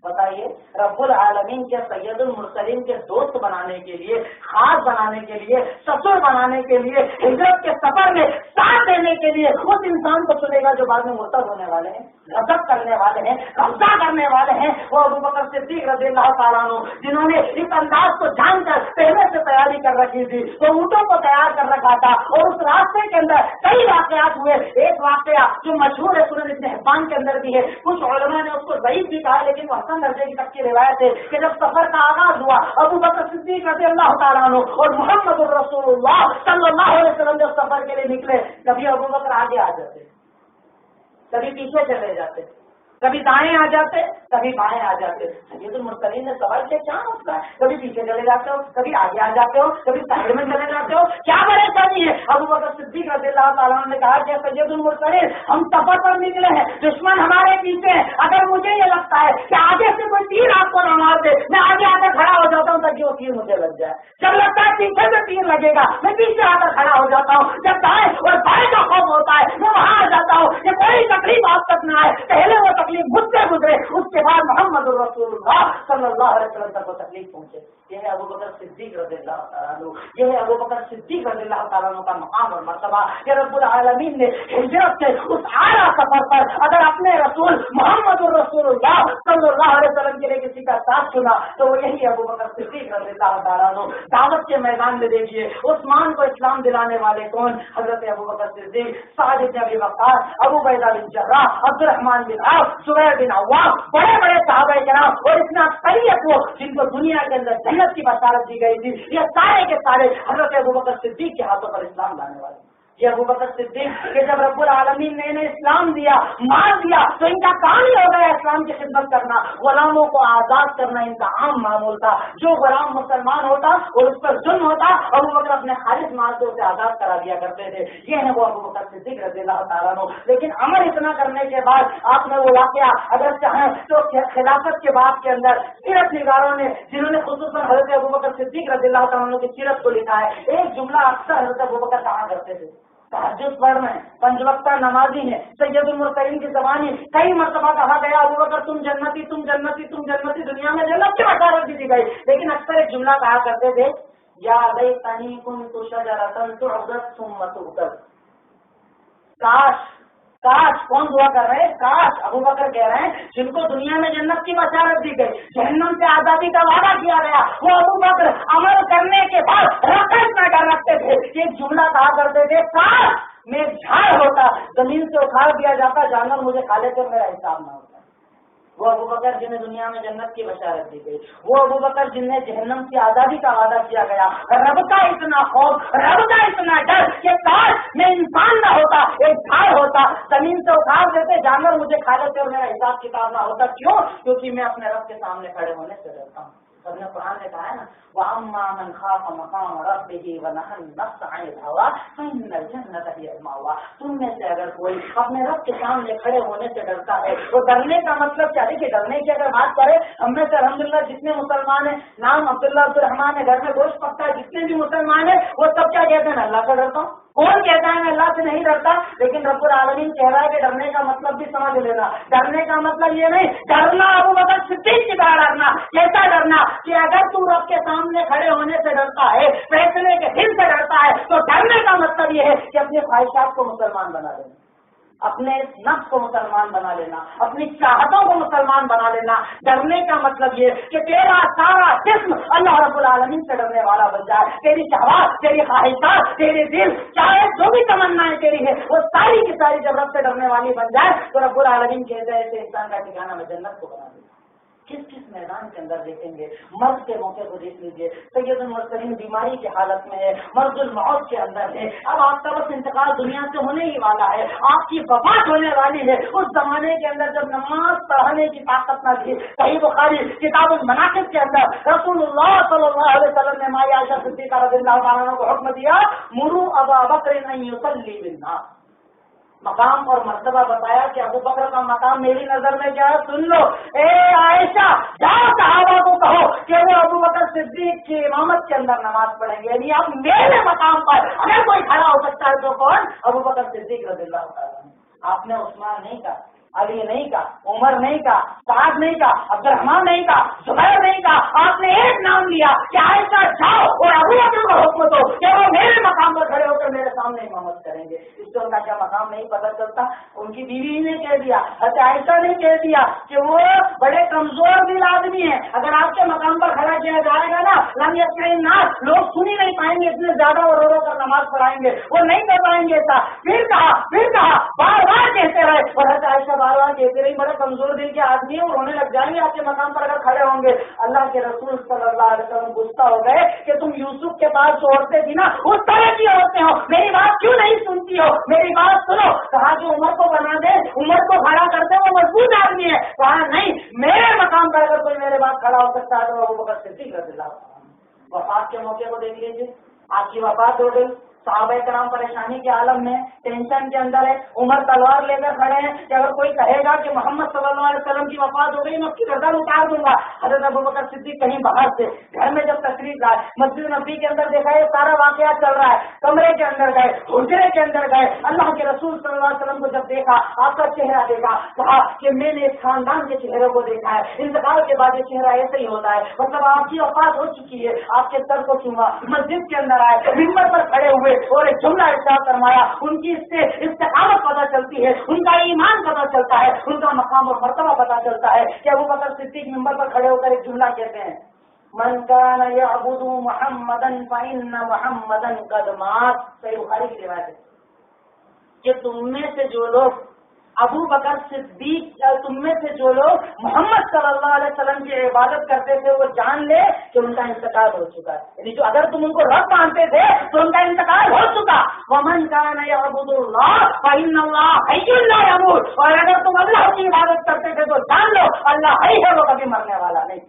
بتائیے رب العالمین کے سید المرسلین کے دوست بنانے کے لیے، خاص بنانے کے لیے، سسر بنانے کے لیے، ہجرت کے سفر میں ساتھ دینے کے لیے اس انسان کو چنے گا جو بعد میں مرتد ہونے والے ہیں، غضب کرنے والے ہیں، قبضہ کرنے والے ہیں، وہ ابو بکر صدیق رضی اللہ تعالیٰ عنہ، جنہوں نے اس انداز کو جان کر پہلے سے تیاری کر رکھی تھی، وہ اونٹوں کو تیار کر رکھا تھا اور اس راستے کے اندر کئی واقعات ہوئے۔ ایک واقعہ جو مشہور ہے سنن ابن حبان کے اندر بھی ہے، کچھ علماء نے اس کو ضعیف بھی کہا لیکن وہ درجے کی تک کی روایت ہے کہ جب سفر کا آغاز ہوا ابو بکر صدیق رضی اللہ تعالیٰ عنہ اور محمد رسول اللہ صلی اللہ علیہ وسلم جب سفر کے لیے نکلے، کبھی ابو بکر آگے آ جاتے، کبھی پیچھے چلے جاتے، کبھی دائیں آ جاتے، کبھی بائیں آ جاتے۔ سید المرسلین نے سوال کیا کیا مسئلہ ہے؟ کبھی پیچھے چلے جاتے ہو، کبھی آگے آ جاتے ہو، کبھی سائڈ میں چلے جاتے ہو، کیا پریشانی ہے؟ ابو بکر صدیق رضی اللہ تعالیٰ نے کہا کہ سید المرسلین ہم سفر پر نکلے ہیں، دشمن ہمارے پیچھے ہے، اگر مجھے یہ لگتا ہے کہ آگے سے کوئی تیر آپ کو نہ مار دے، میں آگے آ کر کھڑا ہو جاتا ہوں تاکہ وہ تیر مجھے لگ جائے۔ جب لگتا ہے پیچھے سے تیر لگے گا میں پیچھے آ کر کھڑا ہو جاتا ہوں، جب دائیں اور بائیں کا خوف ہوتا ہے میں وہاں آ جاتا ہوں کہ کوئی تکلیف آپ تک نہ آئے، پہلے وہ تکلیف مجھ سے گزرے اس کے بعد محمد رسول اللہ صلی اللہ علیہ وسلم تک وہ تکلیف پہنچے۔ یہ ہے ابو بکر صدیق رضی اللہ تعالیٰ عنہ، یہ ہے ابو بکر صدیق رضی اللہ تعالیٰ عنہ کا مقام اور مرتبہ کہ رب العالمین نے ہجرت سے اس اعلیٰ سفر پر اگر اپنے رسول محمد رسول اللہ صلی اللہ علیہ وسلم کے لیے کسی کا ساتھ چنا تو وہ یہی ابو بکر صدیق رضی اللہ تعالیٰ عنہ. دعوت کے میدان میں دیکھیے عثمان کو اسلام دلانے والے کون؟ حضرت ابوبکر صدیق، سعد بن ابی وقاص، ابو عبیدہ بن جراح، عبد الرحمن بن عوف، زبیر بن عوام، بڑے بڑے صحابہ کرام. اور اس میں اکثریت وہ جن کو دنیا کے اندر جنت کی بشارت دی گئی تھی، یہ سارے کے سارے حضرت ابوبکر صدیق کے ہاتھوں پر اسلام لانے والے. یہ ابوبکر صدیق کہ جب رب العالمین نے انہیں اسلام دیا، مار دیا، تو ان کا کام ہی ہو گیا اسلام کی خدمت کرنا، غلاموں کو آزاد کرنا ان کا عام معمول تھا. جو غلام مسلمان ہوتا اور اس پر ظلم ہوتا، ابوبکر اپنے خالص مال سے اسے آزاد کرا دیا کرتے تھے. یہ ہے وہ ابوبکر صدیق رضی اللہ تعالیٰ عنہ. لیکن عمل اتنا کرنے کے بعد آپ نے وہ واقعہ اگر چاہیں تو خلافت کے باب کے اندر سیرت نگاروں نے جنہوں نے خصوصاً حضرت ابوبکر صدیق رضی اللہ تعالیٰ عنہ کی سیرت کو لکھا ہے، ایک جملہ اکثر حضرت ابوبکر کہا کرتے تھے، تہجد پڑھ رہے ہیں، پنج وقتہ نمازی ہیں، سید المرسلین کی زبانی کئی مرتبہ کہا گیا ابوبکر تم جنتی، تم جنتی، تم جنتی، دنیا میں جنت کی بشارت بھی دی گئی. لیکن اکثر ایک جملہ کہا کرتے تھے، یا لیتنی کنت شجرۃ تعضد ثم تؤکل. کاش کاش، کون دعا کر رہے ہیں؟ کاش. ابوبکر کہہ رہے ہیں جن کو دنیا میں جنت کی بشارت دی گئی، جہنم سے آزادی کا وعدہ کیا گیا، وہ ابوبکر عمل کرنے کے بعد رقص میں ڈر رکھتے تھے. ایک جملہ کہا کرتے تھے، کاش میں ایک جھاڑ ہوتا، زمین سے اکھاڑ دیا جاتا، جانور مجھے کھا لیتے، میرا حساب نہ ہوتا. وہ ابوبکر جنہیں دنیا میں جنت کی بشارت دی گئی، وہ ابوبکر جنہیں جہنم کی آزادی کا وعدہ کیا گیا. رب کا اتنا خوف، رب کا اتنا ڈر کہ کاش میں انسان نہ ہوتا، ایک جھاڑ ہوتا، زمین سے اکھاڑ دیتے، جانور مجھے کھا لیتے اور میرا حساب کتاب نہ ہوتا. کیوں؟ کیونکہ میں اپنے رب کے سامنے کھڑے ہونے سے ڈرتا ہوں. اپنے قرآن نے کہا ہے نا، وَأَمَّا مَنْ خَافَ مَقَامَ رَبِّهِ وَنَهَى النَّفْسَ عَنِ الْهَوَىٰ فَإِنَّ الْجَنَّةَ هِيَ الْمَأْوَىٰ. تم میں سے اگر کوئی اپنے رب کے سامنے کھڑے ہونے سے ڈرتا ہے، تو ڈرنے کا مطلب کیا ہے؟ کہ ڈرنے کی اگر بات کرے، ہم میں سے الحمدللہ جتنے مسلمان ہیں، نام عبداللہ عبدالرحمان ہے، گھر میں گوشت پکتا ہے، جتنے بھی مسلمان ہیں وہ سب کیا کہتے ہیں؟ اللہ سے ڈرتا ہوں. کون کہتا ہے میں اللہ سے نہیں ڈرتا؟ لیکن رب العالمین کہہ رہا ہے کہ ڈرنے کا مطلب بھی سمجھ لینا. ڈرنے کا مطلب یہ نہیں ڈرنا ابوبکر صدیق کی طرح ڈرنا. کیسا ڈرنا؟ کہ اگر تم رب کے سامنے کھڑے ہونے سے ڈرتا ہے، فیصلے کے دن سے ڈرتا ہے، تو ڈرنے کا مطلب یہ ہے کہ اپنی خواہشات کو مسلمان بنا لینا، اپنے نفس کو مسلمان بنا لینا، اپنی چاہتوں کو مسلمان بنا لینا. ڈرنے کا مطلب یہ کہ تیرا سارا جسم اللہ رب العالمین سے ڈرنے والا بن جائے. تیری شہوات، تیری خواہشات، تیرے دل، چاہے جو بھی تمنائیں تیری ہے، وہ ساری کی ساری جب رب سے ڈرنے والی بن جائے تو رب العالمین کہتے ہیں ایسے انسان کا ٹھکانہ میں جنت کو بنا دے. کس کس میدان کے اندر دیکھیں گے؟ مرض کے موقع کو دیکھ لیجیے، سید المرسلین بیماری کی حالت میں ہے، مرض الموت کے اندر ہے، اب آپ کا بس انتقال دنیا سے ہونے ہی والا ہے، آپ کی وفات ہونے والی ہے. اس زمانے کے اندر جب نماز پڑھانے کی طاقت نہ تھی، صحیح بخاری کتاب المناقب کے اندر رسول اللہ صلی اللہ علیہ وسلم نے مائی عائشہ صدیقہ رضی اللہ تعالیٰ عنہ کو حکم دیا، مروا ابا بکر ان یصلی بالناس. مقام اور مرتبہ بتایا کہ ابو بکر کا مقام میری نظر میں کیا ہے، سن لو. اے عائشہ، جاؤ صحابہ کو کہو کہ وہ ابو بکر صدیق کی امامت کے اندر نماز پڑھیں گے. یعنی آپ میرے مقام پر اگر کوئی کھڑا ہو سکتا ہے تو کون؟ ابو بکر صدیق رضی اللہ تعالیٰ. آپ نے عثمان نہیں کہا، علی نہیں کہا، عمر نہیں کہا، سعد نہیں کہا، عبد الرحمان نہیں کہا، زبیر نہیں کہا. آپ نے ایک نام لیا کہ عائشہ جاؤ اور ابو بکر کو حکم دو کہ وہ میرے مقام پر کھڑے ہو کر میرے سامنے امامت کریں گے. اس سے ان کا کیا مقام نہیں پتہ چلتا؟ ان کی بیوی نے کہہ دیا، حضرت عائشہ نے کہہ دیا کہ وہ بڑے کمزور دل آدمی ہیں، اگر آپ کے مقام پر کھڑا کیا جائے گا نا لم یسمع الناس، لوگ سن ہی نہیں پائیں گے، اتنے زیادہ وہ رو رو کر نماز پڑھائیں گے، وہ نہیں کر پائیں گے ایسا. پھر کہا بار بار کہتے رہے، اور حضرت عائشہ بار بار کہتے رہی بڑے کمزور دل کے آدمی ہیں، وہ رونے لگ جائیں گے آپ کے مقام پر اگر کھڑے ہوں گے. اللہ کے رسول صلی اللہ علیہ وسلم غصہ ہو گئے کہ تم یوسف کے پاس جو عورتیں تھی نا اس طرح کی عورتیں ہو، میری بات کیوں نہیں سنتی ہو؟ میری بات سنو. کہا کہ عمر کو بنا دے، عمر کو کھڑا کرتے، وہ مضبوط آدمی ہے. کہا نہیں، میرے مقام پر اگر کوئی میرے بات کھڑا ہو سکتا ہے تو ابو بکر صدیق رضی اللہ عنہ. وفات کے موقع کو دیکھ لیجیے، آپ کی وفات ہو گئی، صحابہ کرام پریشانی کے عالم میں، ٹینشن کے اندر ہے. عمر تلوار لے کر کھڑے ہیں کہ اگر کوئی کہے گا کہ محمد صلی اللہ علیہ وسلم کی وفات ہو گئی میں اس کی گردن اتار دوں گا. حضرت ابوبکر صدیق کہیں باہر سے گھر میں جب تشریف لائے، مسجد نبی کے اندر دیکھا یہ سارا واقعہ چل رہا ہے، کمرے کے اندر گئے، حجرے کے اندر گئے، اللہ کے رسول صلی اللہ علیہ وسلم کو جب دیکھا، آپ کا چہرہ دیکھا، کہا کہ میں نے اس خاندان کے چہرے کو دیکھا ہے، انتقال کے بعد یہ چہرہ ایسے ہی ہوتا ہے، مطلب آپ کی وفات ہو چکی ہے. آپ کے سر کو چوما، مسجد کے اندر آئے، منبر پر کھڑے ہوئے اور جملہ ارشاد فرمایا. ان کی اس سے استقامت پتہ چلتی ہے، ان کا ایمان پتہ چلتا ہے، ان کا مقام اور مرتبہ پتہ چلتا ہے کہ ابو بکر صدیق منبر پر کھڑے ہو کر ایک جملہ کہتے ہیں، من کان یعبد محمدا فإن محمدا قد مات، صحیح بخاری کی روایت ہے کہ تم میں سے جو لوگ ابو بکر صدیق، تم میں سے جو لوگ محمد صلی اللہ علیہ وسلم کی عبادت کرتے تھے وہ جان لے کہ ان کا انتقال ہو چکا ہے، یعنی جو اگر تم ان کو رب مانتے تھے تو ان کا انتقال ہو چکا۔ ومن کان یعبد اللہ فإن اللہ حی لا یموت، اور اگر تم اللہ کی عبادت کرتے تھے تو جان لو اللہ حی ہے، وہ کبھی مرنے والا نہیں۔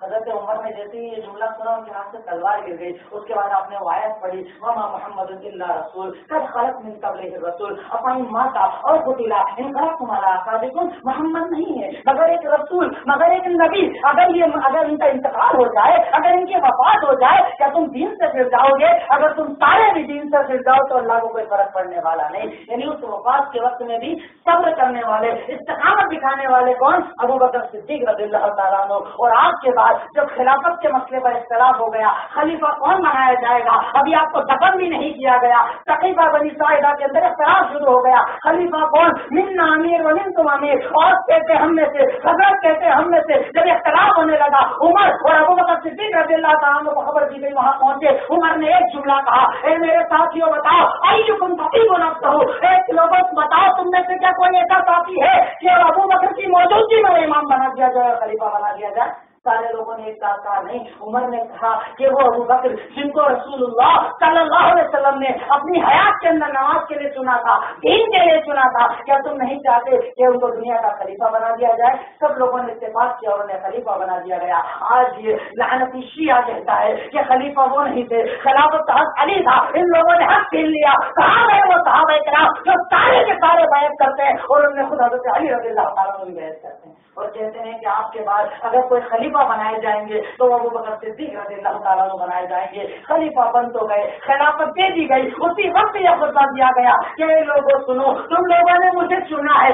حضرت عمر نے جیسے یہ جملہ سنا ان کے ہاتھ سے تلوار گر گئی، اس کے بعد آپ نے وہ آیت پڑھی وما محمد الا رسول قد خلت من قبلہ الرسول افإن مات اور قتل انقلبتم علی اعقابکم، محمد نہیں ہے مگر ایک رسول، مگر ایک نبی، اگر ان کا انتقال ہو جائے، اگر ان کی وفات ہو جائے، کیا تم دین سے پھر جاؤ گے؟ اگر تم سارے بھی دین سے پھر جاؤ تو اللہ کو کوئی فرق پڑنے والا نہیں۔ یعنی اس وفات کے وقت میں بھی صبر کرنے والے، استقامت دکھانے والے کون؟ ابو بکر صدیق رضی اللہ تعالیٰ عنہ۔ اور آج کے بعد جب خلافت کے مسئلے پر اختلاف ہو گیا خلیفہ کون بنایا جائے گا، ابھی آپ کو دفن بھی نہیں کیا گیا، تقریبا بنی ساعدہ کے اندر اختلاف شروع ہو گیا، خلیفہ کون؟ منا امیر و منتم امیر، اور کہتے ہم میں سے، حضرت کہتے ہم میں سے۔ جب اختلاف ہونے لگا عمر اور ابو بکر صدیق رضی اللہ تعالیٰ عنہ کو خبر دی گئی، وہاں پہنچے، عمر نے ایک جملہ کہا، اے میرے ساتھیوں بتاؤ ایکم خطیب نفسہ، ایک لوگوں بتاؤ تم میں سے کیا کوئی ایسا ساتھی ہے کہ ابو بکر کی موجودگی میں امام بنا دیا جائے، خلیفہ بنا دیا جائے؟ سارے لوگوں نے ایک ساتھ کہا نہیں۔ عمر نے کہا کہ وہ ابو بکر جن کو رسول اللہ صلی اللہ علیہ وسلم نے اپنی حیات کے اندر نماز کے لیے چنا تھا، دین کے لیے چنا تھا، کیا تم نہیں چاہتے کہ ان کو دنیا کا خلیفہ بنا دیا جائے؟ سب لوگوں نے اتفاق کیا اور انہیں خلیفہ بنا دیا گیا۔ آج یہ لعنتی شیعہ کہتا ہے کہ خلیفہ وہ نہیں تھے، خلافت کا حق علی تھا، ان لوگوں نے حق چھین لیا۔ کہاں گئے وہ صحابہ کرام جو سارے کے سارے بیعت کرتے ہیں اور ان میں خود حضرت علی رضی اللہ تعالیٰ عنہ بھی بیعت کرتے ہیں اور کہتے ہیں کہ آپ کے بعد اگر کوئی خلیفہ بنائے جائیں گے تو ابو بکر صدیق رضی اللہ تعالیٰ عنہ بنائے جائیں گے۔ خلیفہ بن تو گئے، خلافت دے دی گئی، اسی وقت یہ خطبہ دیا گیا کہ لوگوں سنو، تم لوگوں نے مجھے چنا ہے،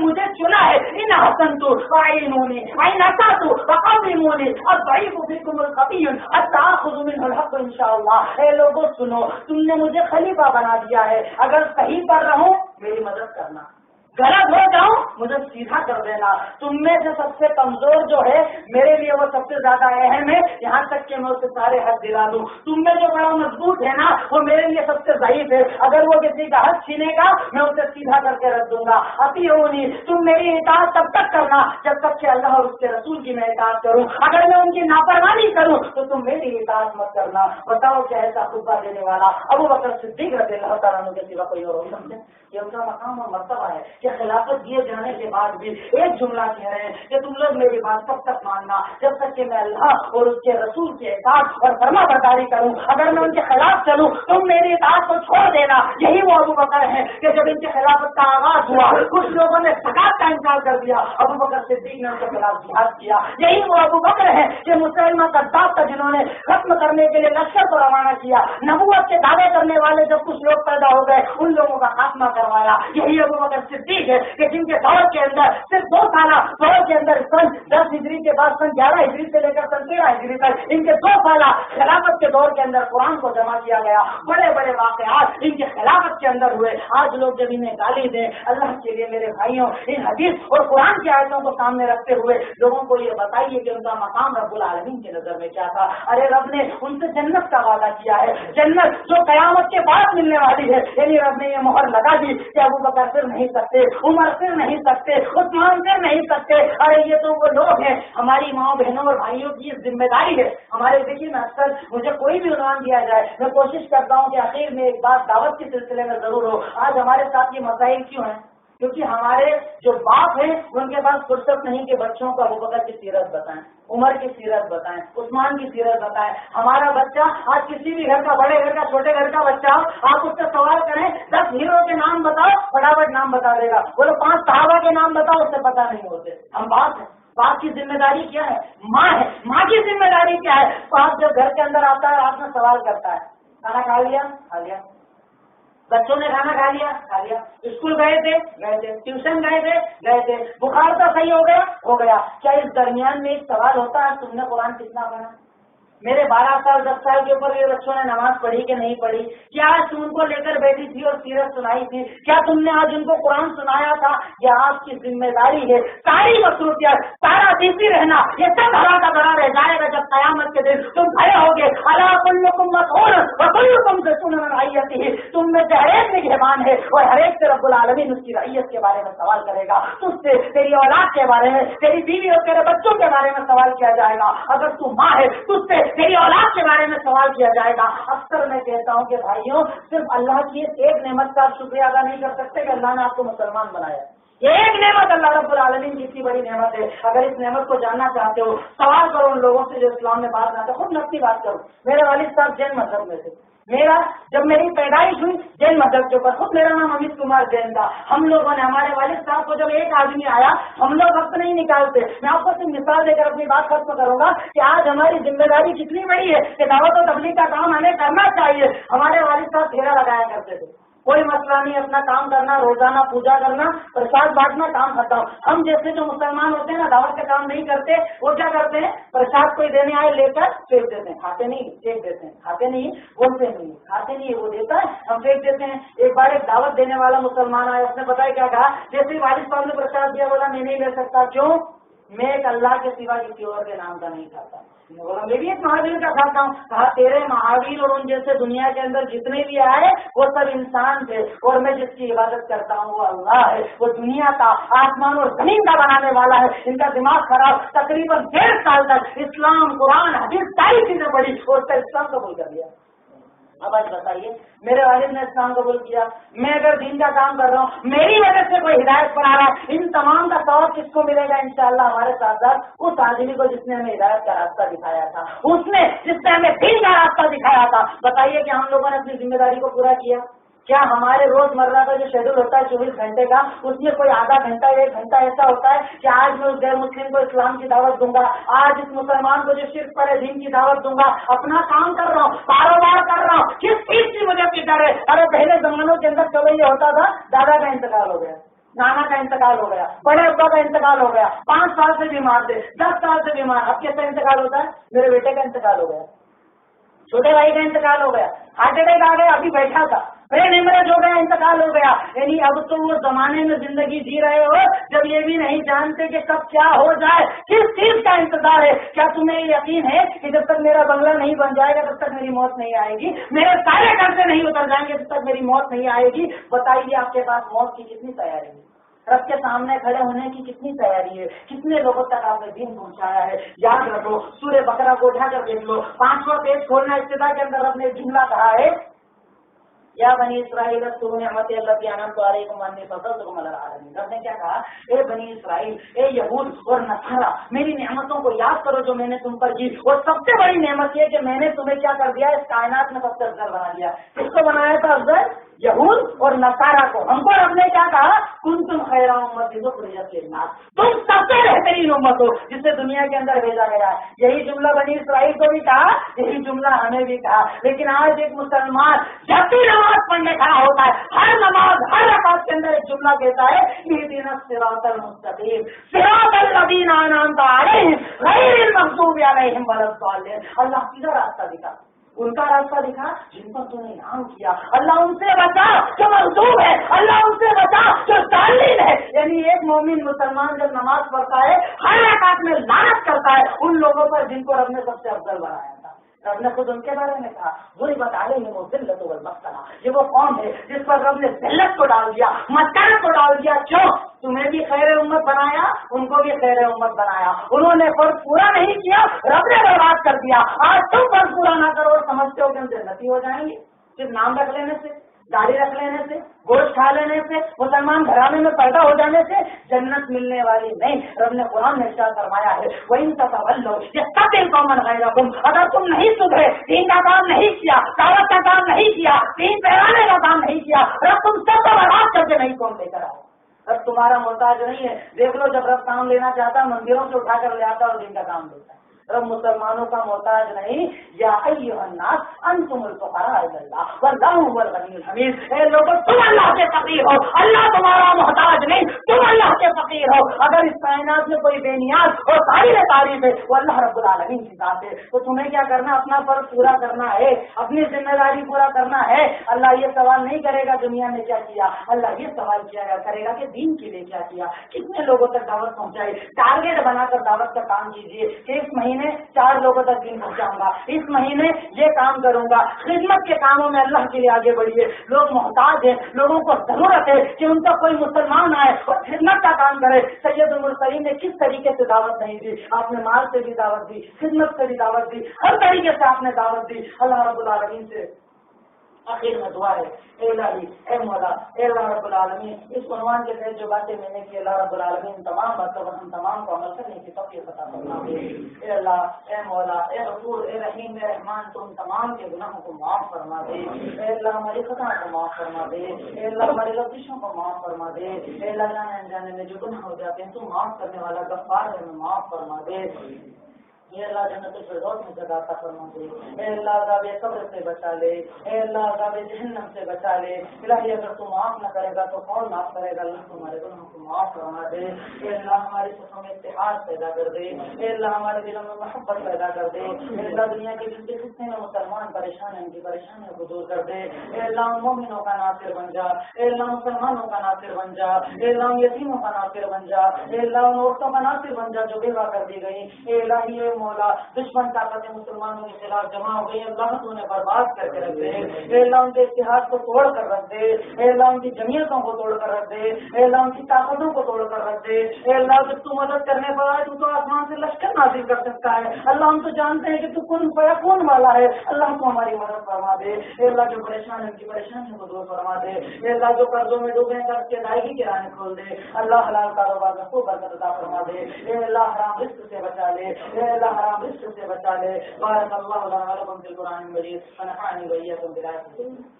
مجھے چنا ہے، ان حسنت فاعینونی وان اسأت فقومونی الضعیف فیکم القوی اتاخذ منه الحق انشاءاللہ۔ اے لوگوں سنو، تم نے مجھے خلیفہ بنا دیا ہے، اگر صحیح پر رہوں میری مدد کرنا، غلط ہو جاؤں مجھے سیدھا کر دینا۔ تم میں سے سب سے کمزور جو ہے میرے لیے وہ سب سے زیادہ اہم ہے، یہاں تک کہ میں اسے سارے حق دلا دوں۔ تم میں جو بڑا مضبوط ہے نا وہ میرے لیے سب سے ضعیف ہے، اگر وہ کسی کا حق چھینے گا میں اسے سیدھا کر کے رکھ دوں گا۔ اطیعونی، تم میری اطاعت تب تک کرنا جب تک کہ اللہ اور اس کے رسول کی میں اطاعت کروں، اگر میں ان کی نافرمانی کروں تو تم میری اطاعت مت کرنا۔ بتاؤ کہ ایسا خطبہ دینے والا ابو بکر صدیق رضی اللہ تعالیٰ عنہ کے سوا کوئی اور نہیں؟ یہ ان کا مقام اور مرتبہ ہے کہ خلافت دیے جانے کے بعد بھی ایک جملہ کہہ رہے ہیں کہ تم لوگ میری بات کب تک ماننا؟ جب تک کہ میں اللہ اور اس کے رسول کے اطاعت اور فرما برداری کروں، اگر میں ان کے خلاف چلوں تم میری اطاعت کو چھوڑ دینا۔ یہی وہ ابو بکر ہیں کہ جب ان کی خلافت کا آغاز ہوا کچھ لوگوں نے زکات کا انکار کر دیا، ابو بکر صدیق نے ان کے خلاف جہاد کیا۔ یہی وہ ابو بکر ہیں کہ مسلمہ کذاب کا جنہوں نے ختم کرنے کے لیے لشکر کو روانہ کیا، نبوت کے دعوے کرنے والے جب کچھ لوگ پیدا ہو گئے ان لوگوں کا خاتمہ کروایا۔ یہی ابو بکر صدیق ہے کہ جن کے دور کے اندر صرف 2 سالہ دور کے اندر سن 10 ہجری کے بعد سن 11 ہجری سے لے کر سن 13 ہجری تک ان کے 2 سالہ خلافت کے دور کے اندر قرآن کو جمع کیا گیا۔ بڑے بڑے واقعات ان کی خلافت کے اندر ہوئے۔ آج لوگ جب انہیں گالی دیں، اللہ کے لیے میرے بھائیوں ان حدیث اور قرآن کی آیتوں کو سامنے رکھتے ہوئے لوگوں کو یہ بتائیے کہ ان کا مقام رب العالمین کی نظر میں کیا تھا۔ ارے رب نے ان سے جنت کا وعدہ کیا ہے، جنت جو قیامت کے بعد ملنے والی ہے، یعنی رب نے یہ مہر لگا دی کہ ابو بکر پھر نہیں سکتے، عمر پھر نہیں سکتے، عثمان پھر نہیں سکتے۔ ارے یہ تو وہ لوگ ہیں، ہماری ماں بہنوں اور بھائیوں کی ذمہ داری ہے۔ ہمارے ذکر میں اکثر مجھے کوئی بھی عنوان دیا جائے میں کوشش کرتا ہوں کہ آخر میں ایک بات دعوت کے سلسلے میں ضرور ہو۔ آج ہمارے ساتھ یہ مسائل کیوں ہیں؟ کیونکہ ہمارے جو باپ ہیں ان کے پاس فرصت نہیں کہ بچوں کو ابو بکر کی سیرت بتائیں، عمر کی سیرت بتائیں، عثمان کی سیرت بتائیں۔ ہمارا بچہ آج کسی بھی گھر کا، بڑے گھر کا، چھوٹے گھر کا بچہ آپ اس سے سوال کریں 10 ہیرو کے نام بتاؤ، فٹافٹ نام بتا دے گا۔ بولو 5 صحابہ کے نام بتاؤ، اس سے پتہ نہیں ہوتے۔ ہم باپ ہیں، باپ کی ذمہ داری کیا ہے؟ ماں ہے، ماں کی ذمہ داری کیا ہے؟ باپ جب گھر کے اندر آتا ہے آپ سے سوال کرتا ہے کھانا کھا لیا؟ کھا لیا۔ بچوں نے کھانا کھا لیا؟ کھا لیا۔ اسکول گئے تھے؟ گئے تھے۔ ٹیوشن گئے تھے؟ گئے تھے۔ بخار تو صحیح ہو گیا؟ ہو گیا۔ کیا اس درمیان میں ایک سوال ہوتا ہے تم نے قرآن کتنا پڑھا؟ میرے 12 سال 10 سال کے اوپر یہ بچوں نے نماز پڑھی کہ نہیں پڑھی؟ کیا آج تم ان کو لے کر بیٹھی تھی اور سیرت سنائی تھی؟ کیا تم نے آج ان کو قرآن سنایا تھا؟ یہ آپ کی ذمہ داری ہے. ساری مصروفیت، سارا بزی رہنا، یہ سب بڑا کا بڑا رہ جائے گا جب قیامت کے دن تم کھڑے ہوگے. الا کلکم مسئول وکلکم مسئول عن رعیتہ. تم میں سے ہر ایک نگہبان ہے اور ہر ایک سے رب العالمین اس کی رعیت کے بارے میں سوال کرے گا. تجھ سے، تیری اولاد کے بارے میں، تیری بیوی اور تیرے بچوں کے بارے میں سوال کیا جائے گا. اگر تو ماں ہے تجھ سے تیری اولاد کے بارے میں سوال کیا جائے گا. اکثر میں کہتا ہوں کہ بھائیوں، صرف اللہ کی ایک نعمت کا آپ شکریہ ادا نہیں کر سکتے کہ اللہ نے آپ کو مسلمان بنایا. یہ ایک نعمت اللہ رب العالمین کی اتنی بڑی نعمت ہے. اگر اس نعمت کو جاننا چاہتے ہو، سوال کرو ان لوگوں سے جو اسلام میں بات نہ. خود نفسی بات کرو. میرے والد صاحب جین مذہب میں تھے. جب میری پیدائش ہوئی جین مذہب کے اوپر. خود میرا نام امیت کمار جین تھا. ہم لوگوں نے، ہمارے والد صاحب کو جب ایک آدمی آیا، ہم لوگ وقت نہیں نکالتے. میں آپ کو صرف مثال دے کر اپنی بات ختم کروں گا کہ آج ہماری ذمہ داری کتنی بڑی ہے کہ دعوت و تبلیغ کا کام ہمیں کرنا چاہیے. ہمارے والد صاحب پھیرا لگایا کرتے تھے. کوئی مسئلہ نہیں، اپنا کام کرنا، روزانہ پوجا کرنا، پرساد بانٹنا، کام ختم. ہم جیسے جو مسلمان ہوتے ہیں نا، دعوت کا کام نہیں کرتے. وہ کیا کرتے ہیں؟ پرساد کوئی دینے آئے لے کر پھینک دیتے ہیں. کھاتے نہیں، پھینک دیتے ہیں. کھاتے نہیں، بولتے نہیں. کھاتے نہیں، وہ دیتا ہے، ہم پھینک دیتے ہیں. ایک بار ایک دعوت دینے والا مسلمان آیا، اس نے پتا ہے کیا کہا؟ جیسے والد صاحب نے پرساد دیا، بولا میں نہیں لے سکتا. کیوں؟ میں ایک اللہ کے سوا کسی اور کے نام کا نہیں کھاتا. بولا میں بھی ایک مہاویر کا کھاتا ہوں. کہا تیرے مہاویر اور ان جیسے دنیا کے اندر جتنے بھی آئے وہ سب انسان تھے، اور میں جس کی عبادت کرتا ہوں وہ اللہ ہے. وہ دنیا کا، آسمان اور زمین کا بنانے والا ہے. ان کا دماغ خراب. تقریباً 1.5 سال تک اسلام، قرآن، حدیث ساری چیزیں پڑھی اور اس کا اسلام قبول کر لیا. اب آج بتائیے، میرے والد نے اسلام قبول کیا. میں اگر دین کا کام کر رہا ہوں، میری وجہ سے کوئی ہدایت پر آ رہا ہے، ان تمام کا ثواب کس کو ملے گا؟ انشاءاللہ ہمارے ساتھ ساتھ اس آدمی کو جس نے ہمیں ہدایت کا راستہ دکھایا تھا، اس نے جس نے ہمیں دین کا راستہ دکھایا تھا. بتائیے کہ ہم لوگوں نے اپنی ذمہ داری کو پورا کیا؟ کیا ہمارے روز مرہ کا جو شیڈول ہوتا ہے 24 گھنٹے کا، اس میں کوئی آدھا گھنٹہ 1 گھنٹہ ایسا ہوتا ہے کہ آج میں اس غیر مسلم کو اسلام کی دعوت دوں گا، آج اس مسلمان کو جو شرک پر ہے دین کی دعوت دوں گا؟ اپنا کام کر رہا ہوں، کاروبار کر رہا ہوں، کس چیز کی مجھے فکر ہے؟ ارے پہلے زمانوں کے اندر چلو یہ ہوتا تھا، دادا کا انتقال ہو گیا، نانا کا انتقال ہو گیا، بڑے ابا کا انتقال ہو گیا، 5 سال سے بیمار تھے، 10 سال سے بیمار. اب کیسا انتقال ہوتا ہے؟ میرے بیٹے کا انتقال ہو گیا، چھوٹے بھائی کا انتقال ہو گیا، ہارٹ اٹیک آ گیا، ابھی بیٹھا تھا، برین ہیمریج ہو گیا، انتقال ہو گیا. یعنی اب تو وہ زمانے میں زندگی جی رہے ہو جب یہ بھی نہیں جانتے کہ کب کیا ہو جائے، کس چیز کا انتظار ہے. کیا تمہیں یقین ہے کہ جب تک میرا بنگلہ نہیں بن جائے گا تب تک میری موت نہیں آئے گی؟ میرے سارے قرضے نہیں اتر جائیں گے تب تک میری موت نہیں آئے گی؟ بتائیے آپ کے پاس موت کی کتنی تیاری ہے؟ رب کے سامنے کھڑے ہونے کی کتنی تیاری ہے؟ کتنے لوگوں تک آپ نے دین پہنچایا ہے؟ یاد رکھو، سورہ بقرہ کو اٹھا کر دیکھ لو، 5واں پیج کھولنا. ابتدا کے اندر رب نے جملہ کہا ہے، یا بنی اسرائیل اذکروا نعمتی التی انعمت علیکم وانی فضلتکم علی العالمین. رب نے کیا کہا؟ اے بنی اسرائیل، اے یہود اور نصارا، میری نعمتوں کو یاد کرو جو میں نے تم پر کی. اور سب سے بڑی نعمت یہ کہ میں نے تمہیں کیا کر دیا؟ اس کائنات میں سب سے افضل بنا دیا. کس کو بنایا تھا افضل؟ یہود اور نصارا کو. ہم کو رب نے کیا کہا؟ کنتم خیر امۃ اخرجت للناس، تم سب سے بہترین امت ہو جسے دنیا کے اندر بھیجا گیا ہے. یہی جملہ بنی اسرائیل کو بھی کہا، یہی جملہ ہمیں بھی کہا. لیکن آج ایک مسلمان جب بھی نماز پڑھنے کھڑا ہوتا ہے، ہر نماز، ہر رکعت کے اندر ایک جملہ کہتا ہے، اہدنا الصراط المستقیم صراط الذین انعمت علیہم غیر المغضوب علیہم ولا الضالین. اللہ سیدھا راستہ دکھا، ان کا راستہ دکھا جن پر تو نے انعام کیا. اللہ ان سے بچا جو مغضوب ہے، اللہ ان سے بچا جو ظالم ہے. یعنی ایک مومن مسلمان جب نماز پڑھتا ہے ہر رکعت میں لعنت کرتا ہے ان لوگوں پر جن کو رب نے سب سے افضل بنایا تھا. رب نے خود ان کے بارے میں کہا، ضربت علیہم الذلۃ والمسکنہ. یہ وہ قوم ہے جس پر رب نے ذلت کو ڈال دیا، مسکنت کو ڈال دیا. کیوں؟ تمہیں بھی خیر امت بنایا، ان کو بھی خیر امت بنایا. انہوں نے فرض پورا نہیں کیا، رب نے برباد کر دیا. آج تم فرض پورا نہ کرو اور سمجھتے ہو کہ ہم جنتی ہو جائیں گے صرف نام رکھ لینے سے، داڑھی رکھ لینے سے، گوشت کھا لینے سے، مسلمان گھرانے میں پیدا ہو جانے سے جنت ملنے والی نہیں. رب نے قرآن میں ارشاد فرمایا ہے، وَإِن تَتَوَلَّوْا يَسْتَبْدِلْ قَوْمًا غَيْرَكُمْ. اگر تم نہیں سدھرے، دین کا کام نہیں کیا، دعوت کا کام نہیں کیا، دین پھیلانے کا کام نہیں کیا، رب تم سب کو برباد کر کے نہیں قوم لے کر آؤ. رب تمہارا محتاج نہیں ہے. دیکھ لو جب رب کام لینا چاہتا مندروں سے اٹھا کر لے آتا اور دین کا کام لیتا ہے. رب مسلمانوں کا محتاج نہیں. یا ایھا الناس انتم انتم الفقراء الی اللہ واللہ هو الغنی الحمید. اے لوگوں تم اللہ کے فقیر ہو, اللہ تمہارا محتاج نہیں, تم اللہ کے فقیر ہو. اگر اس کائنات میں کوئی بے نیاز اور قابل تعریف ہے وہ اللہ رب العالمین کی ذات ہے. تو تمہیں کیا کرنا, اپنا فرض پورا کرنا ہے, اپنی ذمہ داری پورا کرنا ہے. اللہ یہ سوال نہیں کرے گا دنیا میں کیا کیا, اللہ یہ سوال کیا کرے گا کہ دین کے لیے کیا کیا, کتنے لوگوں تک دعوت پہنچائی. ٹارگیٹ بنا کر دعوت کا کام کیجیے کہ اس مہینے 4 لوگوں تک دین پہنچاؤں گا, اس مہینے یہ کام کروں گا. خدمت کے کاموں میں اللہ کے لیے آگے بڑھیے. لوگ محتاج ہیں, لوگوں کو ضرورت ہے کہ ان کا کوئی مسلمان آئے اور خدمت کا کام کرے. سید المرسلین نے کس طریقے سے دعوت نہیں دی, آپ نے مال سے بھی دعوت دی, خدمت سے بھی دعوت دی, ہر طریقے سے آپ نے دعوت دی. اللہ رب العالمین سے آخر میں دعا ہے, اے الہی, اے مولا, اے اللہ رب العالمین, اس عنوان کے تحت جو باتیں میں نے کی, اللہ رب العالمین تمام باتوں پر ہم تمام کو عمل کرنے کی توفیق عطا فرما دے. اے اللہ, اے مولا, اے غفور, اے رحیم, اے رحمان, تم تمام کے گناہوں کو معاف فرما دے. اے اللہ ہماری خطاؤں کو معاف فرما دے. اے اللہ ہماری لفظوں کو معاف فرما دے. اے اللہ جانے انجانے میں جو گناہ ہو جاتے ہیں تم معاف کرنے والا غفار ہے, ہمیں معاف فرما دے. اے اللہ جنت الفردوس میں جگہ عطا فرما دے. اے اللہ عذاب قبر سے بچا لے. اے اللہ عذاب جہنم سے بچا لے. الہی اگر تو معاف نہ کرے گا تو کون معاف کرے گا. اللہ تمہارے گناہوں کو معاف فرما دے. اے اللہ ہماری صفوں میں اتحاد پیدا کر دے. اے اللہ ہمارے دلوں میں محبت پیدا کر دے. اے اللہ دنیا کے جن کے حصے میں مسلمان پریشان ہیں ان کی پریشانیوں کو دور کر دے. اے اللہ مومنوں کا ناصر بن جا. اے اللہ مسلمانوں کا ناصر بن جا. اے اللہ یتیموں کا ناصر بن جا. اے اللہ ان عورتوں کا ناصر بن جا جو بیوہ کر دی گئی. اے الہی اے مولا, دشمن طاقتیں مسلمانوں کے خلاف جمع ہو گئی, اللہ تو انہیں برباد کر کے رکھ دے. اے اللہ ان کے اتحاد کو توڑ کر رکھ دے. اے اللہ ان کی جمعیتوں کو توڑ کر رکھ دے. اے اللہ ان کی طاقتوں کو توڑ کر رکھ دے. اے اللہ جب تو مدد کرنے پر آئے تو آسمان سے لشکر نازل کر سکتا ہے. اللہ ہم تو جانتے ہیں کہ تو کون فیکون والا ہے. اللہ تو ہماری مدد فرما دے. اے اللہ جو پریشان ہے ان کی پریشانیوں کو دور فرما دے. اے اللہ جو قرضوں میں ڈوبے ہیں قرض کی ادائیگی کے راہیں کھول دے. اللہ حلال کاروبار میں خوب برکت عطا فرما دے. اے اللہ حرام رزق سے بچا لے. اے اللہ حرام رزق سے بچا لے. بارک اللہ لنا ولکم فی القرآن المجید ونفعني وإياكم بالآيات الكريمة.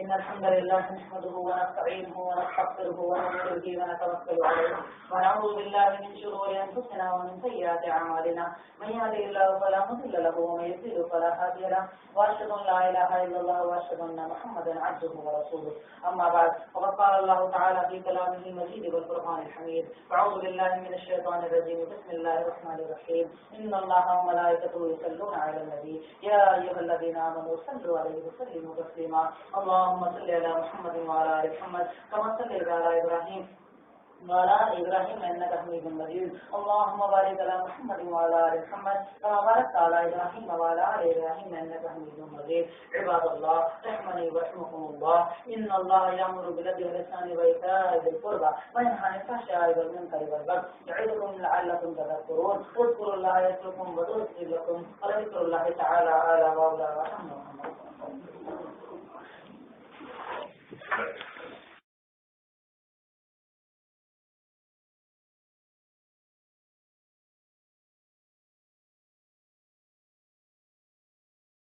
إن الحمد لله نحمده ونستعينه ونستغفره ونؤمن به ونتوكل عليه ونعوذ بالله من شرور أنفسنا ومن سيئات أعمالنا من يهده الله فلا مضل له ومن يضلل فلا هادي له وأشهد أن لا إله إلا الله وأشهد أن محمدا عبده ورسوله. أما بعد فقد قال الله تعالى في كلامه المجيد والفرقان الحميد أعوذ بالله من الشيطان الرجيم بسم الله الرحمن الرحيم إن الله وملائكته يصلون على النبي يا أيها الذين آمنوا صلوا عليه وسلموا تسليما. اللهم صل على محمد وعلى آل محمد كما صليت على إبراهيم وعلى آل إبراهيم إنك حميد مجيد. اللهم بارك على محمد وعلى آل محمد كما باركت على إبراهيم وعلى آل إبراهيم إنك حميد مجيد. عباد الله رحمني ورحمكم الله إن الله يأمر بالعدل والإحسان وإيتاء ذي القربى وينهى عن الفحشاء والمنكر والبغي يعظكم لعلكم تذكرون. اذكروا الله يذكركم ويغفر لكم ولذكر الله تعالى أعلى وأولى وأحسن.